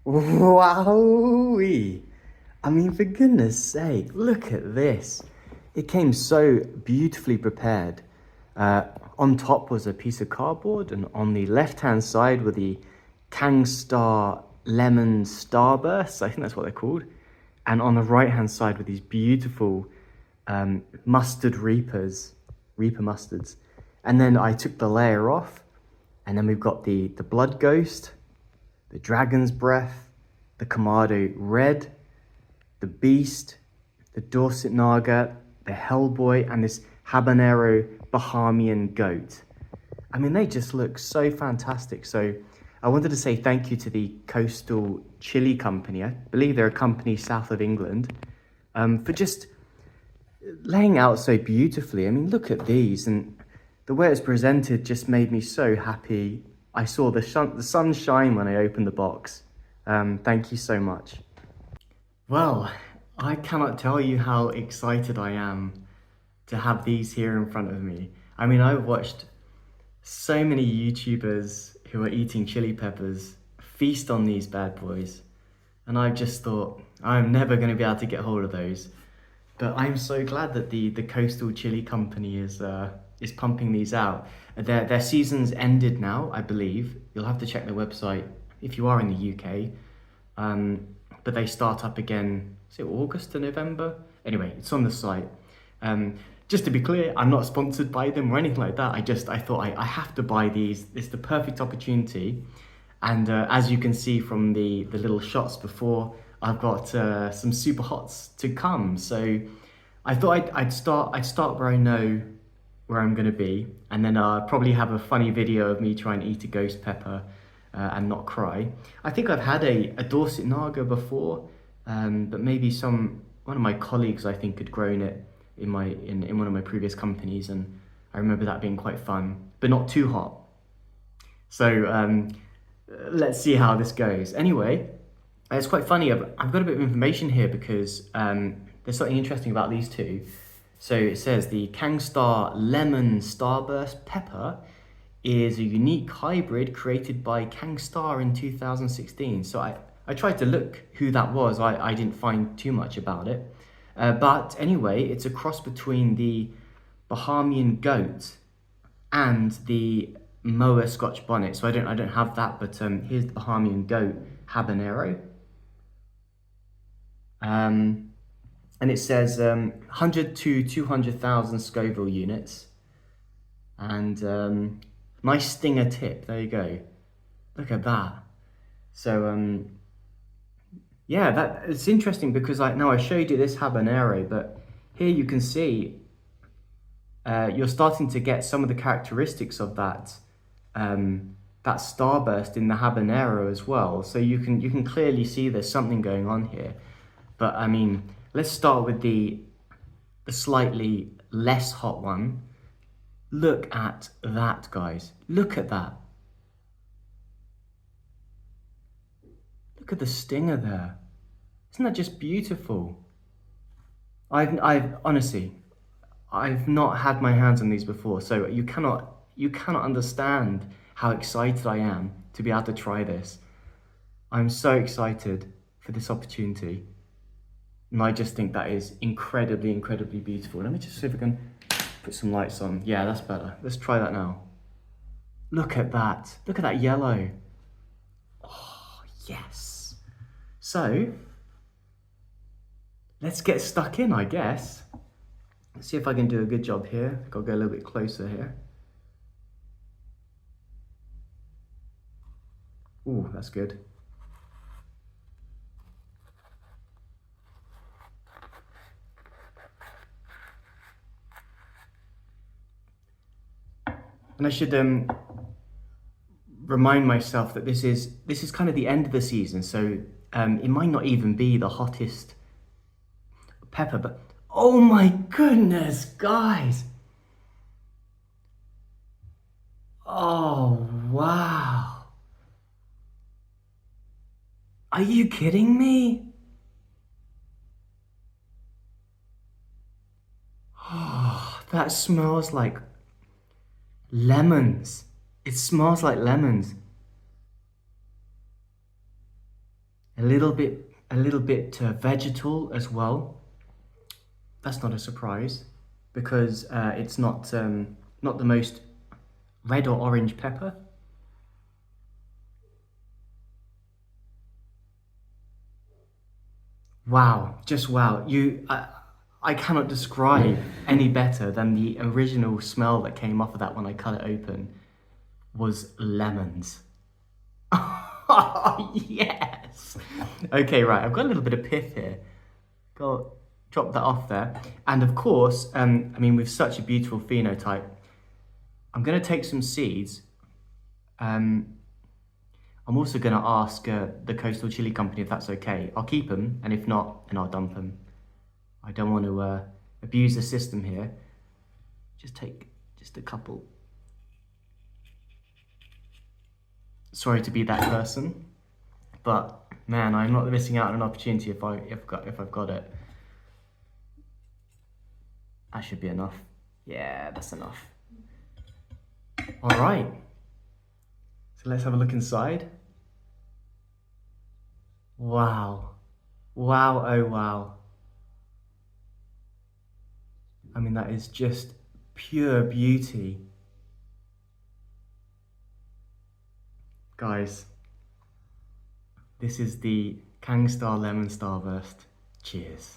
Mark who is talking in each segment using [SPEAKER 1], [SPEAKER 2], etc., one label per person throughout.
[SPEAKER 1] Wowee! I mean, for goodness sake, look at this. It came so beautifully prepared. Uh, on top was a piece of cardboard, and on the left-hand side were the Khangstarr lemon starbursts. I think that's what they're called. And on the right-hand side were these beautiful mustard reaper mustards. And then I took the layer off, and then we've got the blood ghost, the dragon's breath, the Kamado red, the beast, the Dorset Naga, the Hellboy, and this Habanero Bahamian Goat. I mean, they just look so fantastic. So I wanted to say thank you to the Coastal Chili Company. I believe they're a company south of England, for just laying out so beautifully. I mean, look at these, and the way it's presented just made me so happy. I saw the sun shine when I opened the box. Thank you so much. Well, I cannot tell you how excited I am to have these here in front of me. I mean, I've watched so many YouTubers who are eating chili peppers feast on these bad boys, and I just thought, I'm never going to be able to get hold of those. But I'm so glad that the Coastal Chili Company is pumping these out. Their season's ended now, I believe. You'll have to check their website if you are in the UK. But they start up again, is it August to November? Anyway, it's on the site. Just to be clear, I'm not sponsored by them or anything like that. I thought I have to buy these. It's the perfect opportunity. And as you can see from the little shots before, I've got some super hots to come. So I thought I'd start where I know where I'm gonna be, and then probably have a funny video of me trying to eat a ghost pepper and not cry. I think I've had a Dorset Naga before, but maybe one of my colleagues, I think, had grown it in one of my previous companies, and I remember that being quite fun, but not too hot. So let's see how this goes. Anyway, it's quite funny. I've got a bit of information here because there's something interesting about these two. So it says the Khangstarr Lemon Starburst Pepper is a unique hybrid created by Khangstarr in 2016. So I tried to look who that was. I didn't find too much about it. But anyway, it's a cross between the Bahamian Goat and the Moa Scotch Bonnet. So I don't have that, but here's the Bahamian Goat Habanero. And it says 100 to 200,000 Scoville units, and nice stinger tip. There you go. Look at that. So yeah, it's interesting because now I showed you this habanero, but here you can see you're starting to get some of the characteristics of that starburst in the habanero as well. So you can clearly see there's something going on here. But I mean, let's start with the slightly less hot one. Look at that, guys. Look at that. Look at the stinger there. Isn't that just beautiful? I've honestly, I've not had my hands on these before, so you cannot understand how excited I am to be able to try this. I'm so excited for this opportunity. And I just think that is incredibly, incredibly beautiful. Let me just see if I can put some lights on. Yeah, that's better. Let's try that now. Look at that. Look at that yellow. Oh, yes. So, let's get stuck in, I guess. Let's see if I can do a good job here. I've got to go a little bit closer here. Ooh, that's good. And I should remind myself that this is kind of the end of the season, so it might not even be the hottest pepper, but oh my goodness, guys! Oh wow! Are you kidding me? Oh, that smells like lemons. It smells like lemons. a little bit vegetal as well. That's not a surprise because it's not the most red or orange pepper. Wow, just wow. I cannot describe any better than the original smell that came off of that when I cut it open was lemons. Oh, yes. Okay, right. I've got a little bit of pith here. Got drop that off there. And of course, I mean, with such a beautiful phenotype, I'm going to take some seeds. I'm also going to ask the Coastal Chili Company if that's okay. I'll keep them, and if not, then I'll dump them. I don't want to abuse the system here. Just take just a couple. Sorry to be that person, but man, I'm not missing out on an opportunity if I've got it. That should be enough. Yeah, that's enough. All right. So let's have a look inside. Wow. Wow, oh wow. I mean, that is just pure beauty. Guys, this is the Khangstarr Lemon Starburst. Cheers.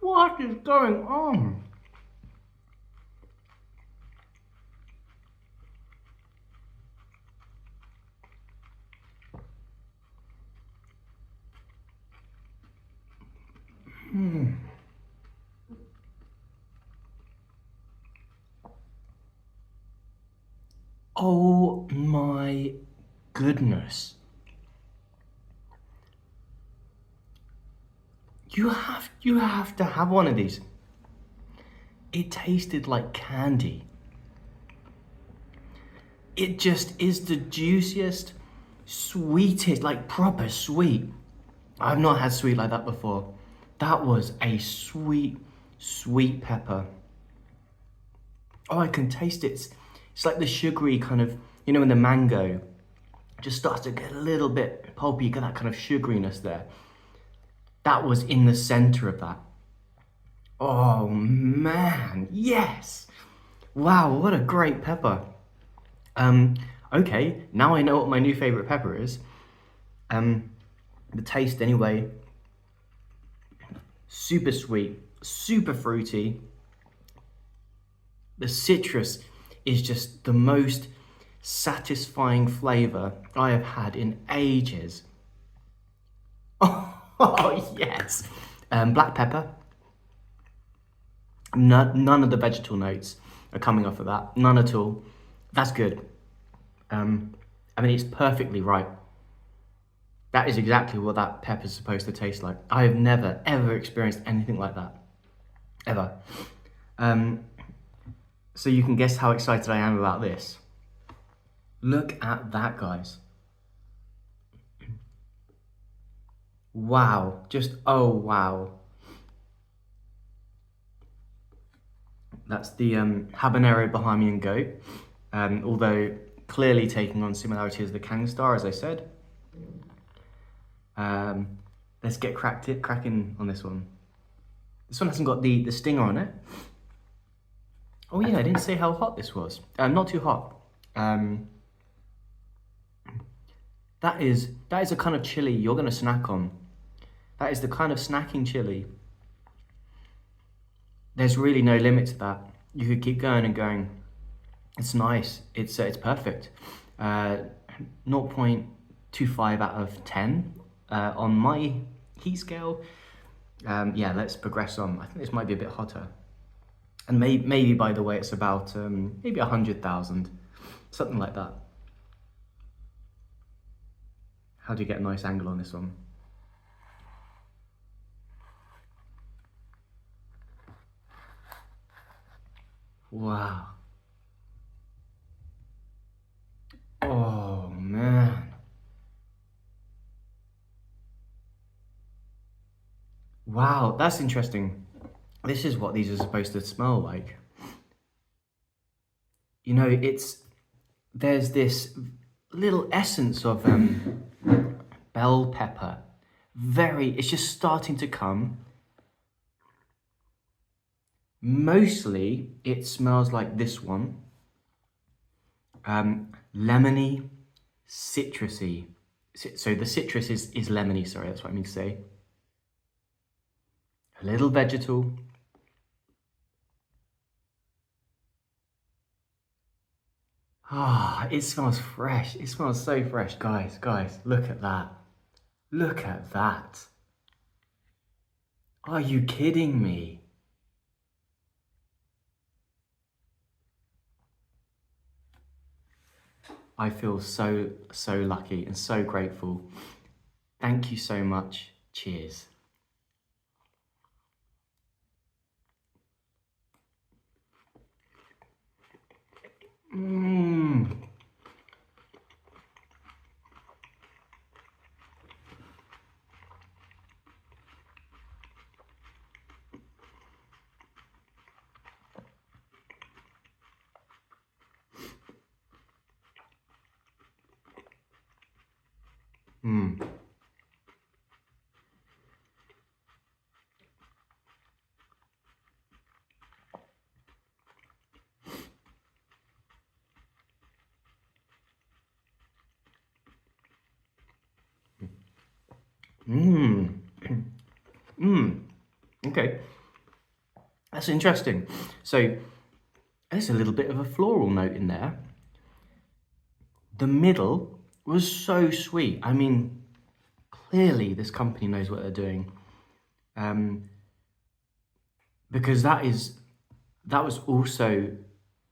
[SPEAKER 1] What is going on? Oh my goodness. You have to have one of these. It tasted like candy. It just is the juiciest, sweetest, like proper sweet. I've not had sweet like that before. That was a sweet, sweet pepper. Oh, I can taste it. It's like the sugary kind of, you know, when the mango just starts to get a little bit pulpy, you get that kind of sugariness there. That was in the center of that. Oh man, yes. Wow, what a great pepper. Okay, now I know what my new favorite pepper is. The taste anyway, super sweet, super fruity. The citrus is just the most satisfying flavor I have had in ages. Oh yes. Black pepper. None of the vegetal notes are coming off of that. None at all. That's good. I mean, it's perfectly right. That is exactly what that pepper's supposed to taste like. I have never, ever experienced anything like that. Ever. So you can guess how excited I am about this. Look at that, guys. Wow. Just, oh wow. That's the Habanero Bahamian Goat. Although clearly taking on similarities as the Khangstarr, as I said. Let's get cracking on this one. This one hasn't got the stinger on it. Oh yeah, I didn't say how hot this was. Not too hot. That is a kind of chili you're gonna snack on. That is the kind of snacking chili. There's really no limit to that. You could keep going and going. It's nice. It's perfect. 0.25 out of 10 on my heat scale. Yeah, let's progress on. I think this might be a bit hotter. And maybe by the way, it's about maybe 100,000, something like that. How do you get a nice angle on this one? Wow. Oh man. Wow, that's interesting. This is what these are supposed to smell like. You know, there's this little essence of bell pepper. It's just starting to come. Mostly, it smells like this one. Lemony, citrusy. So the citrus is lemony, sorry, that's what I mean to say. A little vegetal. Ah, it smells fresh. It smells so fresh, guys. Look at that. Look at that. Are you kidding me? I feel so lucky and so grateful. Thank you so much. Cheers. Mmm. Mmm. Mmm. Mmm. Okay. That's interesting. So there's a little bit of a floral note in there. The middle was so sweet. I mean, clearly this company knows what they're doing. Because that was also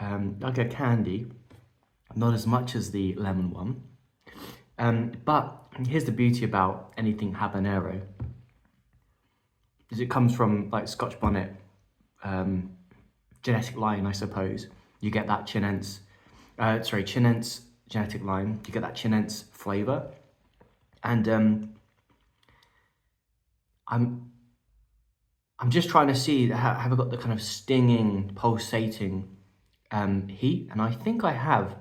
[SPEAKER 1] like a candy, not as much as the lemon one. But here's the beauty about anything habanero, is it comes from like Scotch bonnet genetic line, I suppose. You get that Chinense genetic line. You get that Chinense flavour, and I'm just trying to see, have I got the kind of stinging, pulsating heat? And I think I have.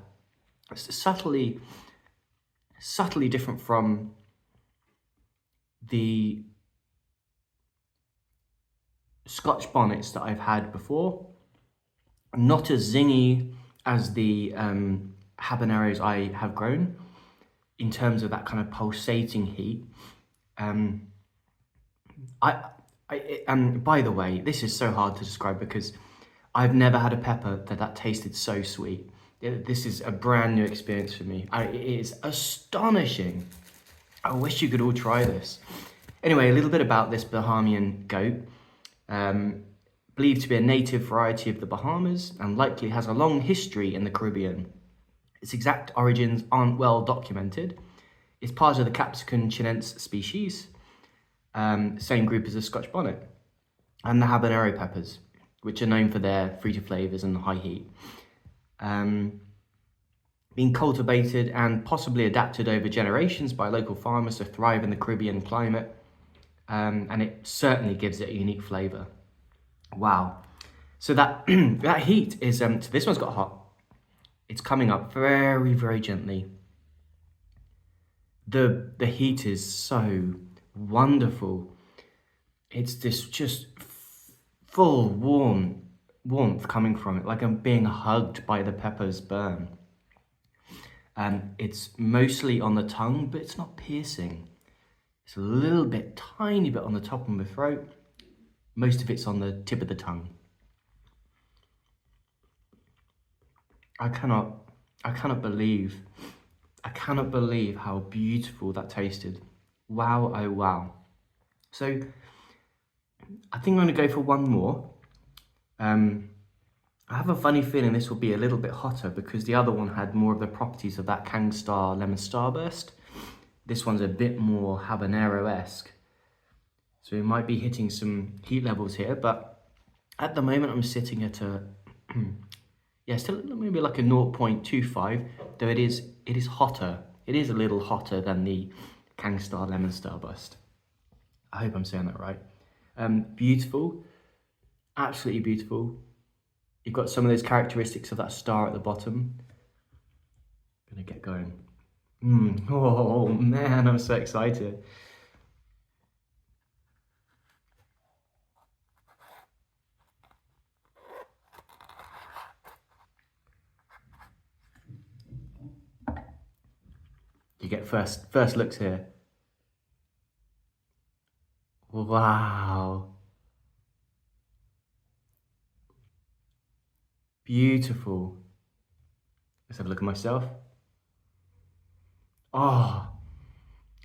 [SPEAKER 1] It's subtly different from the Scotch bonnets that I've had before. Not as zingy as the habaneros I have grown in terms of that kind of pulsating heat. By the way, this is so hard to describe because I've never had a pepper that tasted so sweet. This is a brand new experience for me. It is astonishing. I wish you could all try this. Anyway, a little bit about this Bahamian goat. Believed to be a native variety of the Bahamas and likely has a long history in the Caribbean. Its exact origins aren't well documented. It's part of the Capsicum chinense species, same group as the Scotch bonnet, and the habanero peppers, which are known for their fruity flavours and high heat. Being cultivated and possibly adapted over generations by local farmers to thrive in the Caribbean climate, and it certainly gives it a unique flavour. Wow. So that that heat is, so this one's got hot. It's coming up very, very gently. The heat is so wonderful. It's this just full warmth coming from it, like I'm being hugged by the pepper's burn. It's mostly on the tongue, but it's not piercing. It's a little bit, tiny bit on the top of my throat. Most of it's on the tip of the tongue. I cannot believe how beautiful that tasted. Wow, oh wow. So I think I'm gonna go for one more. I have a funny feeling this will be a little bit hotter because the other one had more of the properties of that Khangstarr lemon starburst. This one's a bit more habanero-esque. So we might be hitting some heat levels here, but at the moment I'm sitting at a Yeah, still maybe like a 0.25, though it is hotter. It is a little hotter than the Khangstarr lemon starburst. I hope I'm saying that right. Beautiful, absolutely beautiful. You've got some of those characteristics of that star at the bottom. Gonna get going. Oh man, I'm so excited. You get first looks here. Wow. Beautiful. Let's have a look at myself. Oh,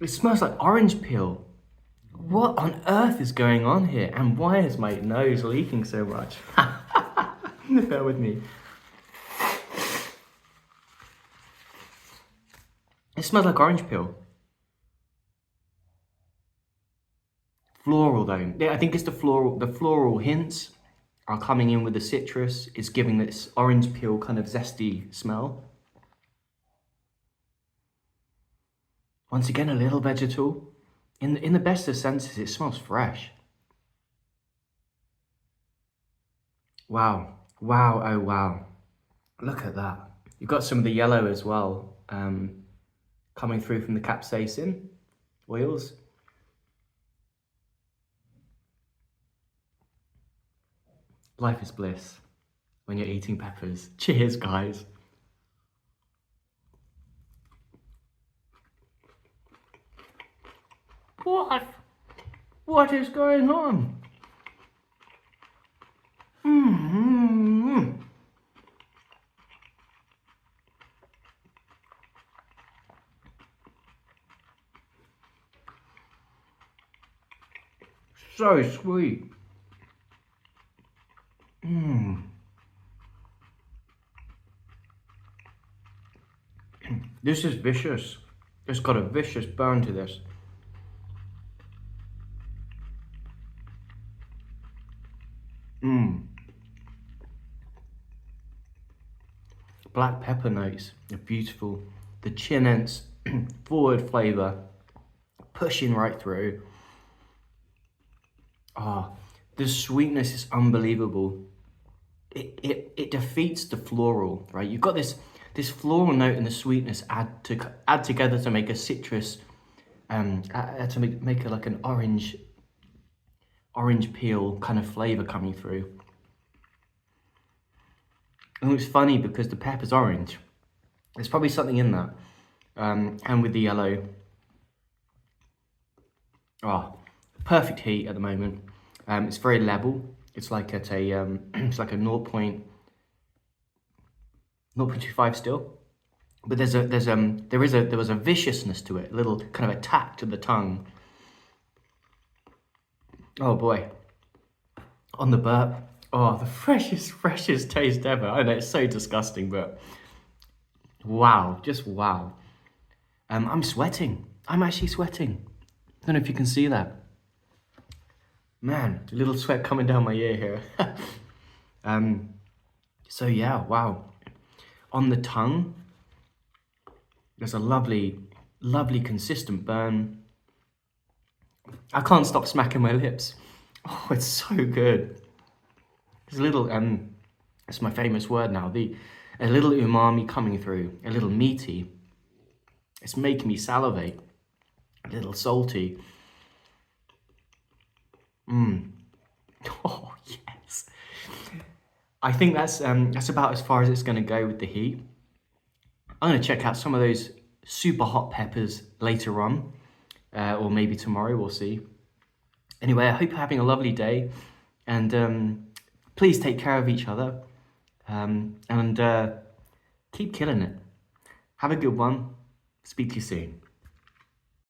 [SPEAKER 1] it smells like orange peel. What on earth is going on here? And why is my nose leaking so much? Bear with me. It smells like orange peel. Floral though. Yeah, I think it's the floral hints are coming in with the citrus. It's giving this orange peel kind of zesty smell. Once again, a little vegetal. In the best of senses, it smells fresh. Wow. Wow, oh wow. Look at that. You've got some of the yellow as well, coming through from the capsaicin oils. Life is bliss when you're eating peppers. Cheers, guys. What? What is going on? So sweet. This is vicious. It's got a vicious burn to this. Black pepper notes are beautiful. The chinnets, forward flavour, pushing right through. The sweetness is unbelievable. It defeats the floral, right? You've got this floral note and the sweetness add together to make a citrus, to make it like an orange peel kind of flavour coming through. And it's funny because the pepper's orange. There's probably something in that, and with the yellow. Perfect heat at the moment. It's very level. It's like at a it's like a 0.25 still, but there was a viciousness to it, a little kind of attack to the tongue. Oh boy, on the burp. Oh, the freshest taste ever. I know it's so disgusting, but wow, just wow. I'm sweating. I'm actually sweating. I don't know if you can see that. Man, a little sweat coming down my ear here. So yeah, wow. On the tongue, there's a lovely consistent burn. I can't stop smacking my lips. Oh, it's so good. There's a little, it's my famous word now, a little umami coming through, a little meaty. It's making me salivate, a little salty. Oh, yes. I think that's about as far as it's going to go with the heat. I'm going to check out some of those super hot peppers later on, or maybe tomorrow, we'll see. Anyway, I hope you're having a lovely day, and please take care of each other, and keep killing it. Have a good one. Speak to you soon.